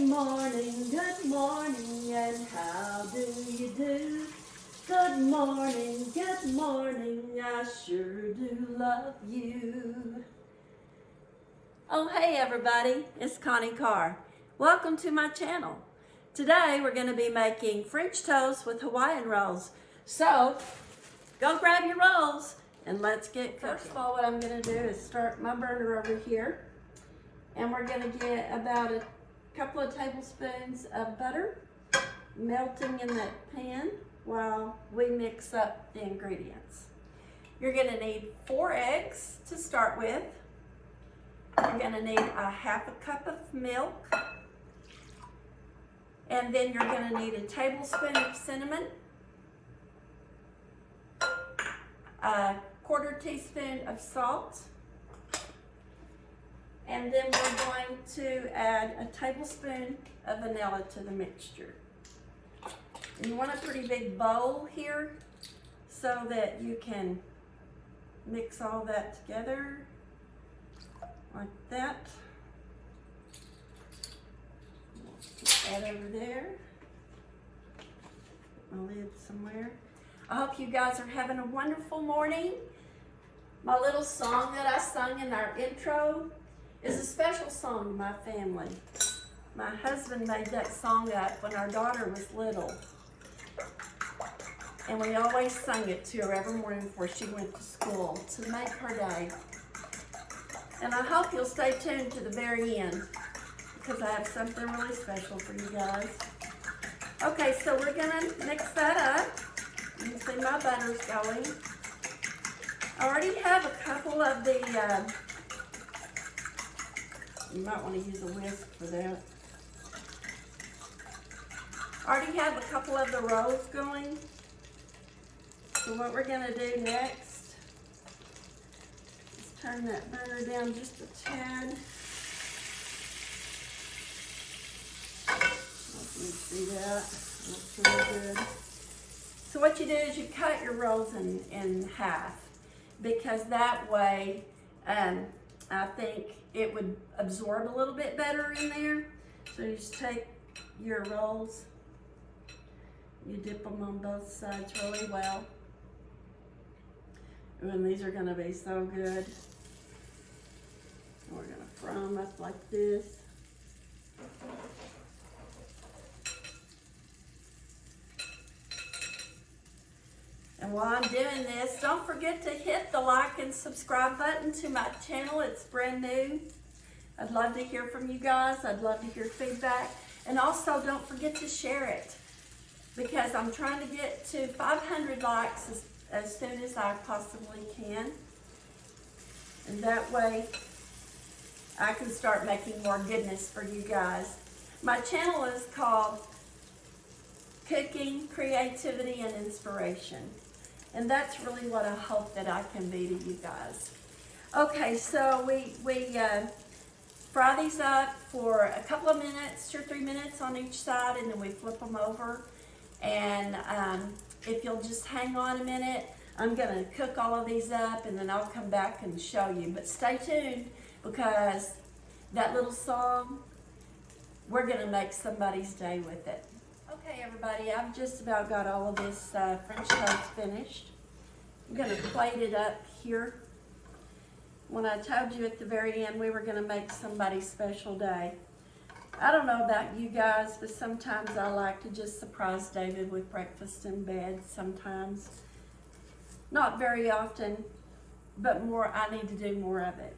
morning, and how do you do? Good morning, I sure do love you. Oh, hey everybody, it's Connie Karr. Welcome to my channel. Today we're going to be making French toast with Hawaiian rolls. So, go grab your rolls and let's get cooking. First of all, what I'm going to do is start my burner over here. And we're going to get about a couple of tablespoons of butter melting in that pan while we mix up the ingredients. You're going to need 4 eggs to start with. You're going to need a half a cup of milk. And then you're going to need a tablespoon of cinnamon, a 1/4 teaspoon of salt, and then we're going to add a tablespoon of vanilla to the mixture. And you want a pretty big bowl here so that you can mix all that together like that. Put that over there. Put my lid somewhere. I hope you guys are having a wonderful morning. My little song that I sung in our intro is a special song to my family. My husband made that song up when our daughter was little. And we always sung it to her every morning before she went to school to make her day. And I hope you'll stay tuned to the very end because I have something really special for you guys. Okay, so we're gonna mix that up. You can see my butter's going. I already have a couple of the, you might want to use a whisk for that. I already have a couple of the rolls going. So what we're going to do next is turn that burner down just a tad. You can see that. Looks really good. So what you do is you cut your rolls in half, because that way I think it would absorb a little bit better in there. So you just take your rolls, you dip them on both sides really well. And these are gonna be so good. We're gonna fry them up like this. And while I'm doing this, don't forget to hit the like and subscribe button to my channel. It's brand new. I'd love to hear from you guys. I'd love to hear feedback. And also don't forget to share it, because I'm trying to get to 500 likes as soon as I possibly can. And that way I can start making more goodness for you guys. My channel is called Cooking, Creativity, and Inspiration. And that's really what I hope that I can be to you guys. Okay, so we fry these up for a couple of minutes, 2 or 3 minutes on each side, and then we flip them over. And if you'll just hang on a minute, I'm gonna cook all of these up and then I'll come back and show you. But stay tuned, because that little song, we're gonna make somebody's day with it. Okay everybody, I've just about got all of this French toast finished. I'm going to plate it up here. When I told you at the very end we were going to make somebody's special day. I don't know about you guys, but sometimes I like to just surprise David with breakfast in bed sometimes. Not very often, but I need to do more of it.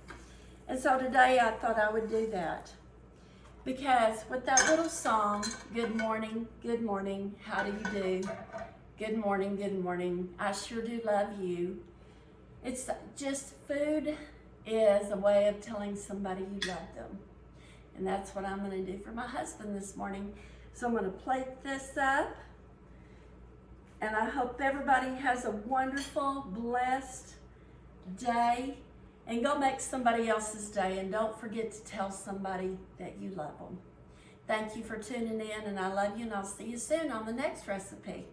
And so today I thought I would do that. Because with that little song, good morning, how do you do? Good morning, I sure do love you. It's just, food is a way of telling somebody you love them. And that's what I'm gonna do for my husband this morning. So I'm gonna plate this up. And I hope everybody has a wonderful, blessed day. And go make somebody else's day, and don't forget to tell somebody that you love them. Thank you for tuning in, and I love you, and I'll see you soon on the next recipe.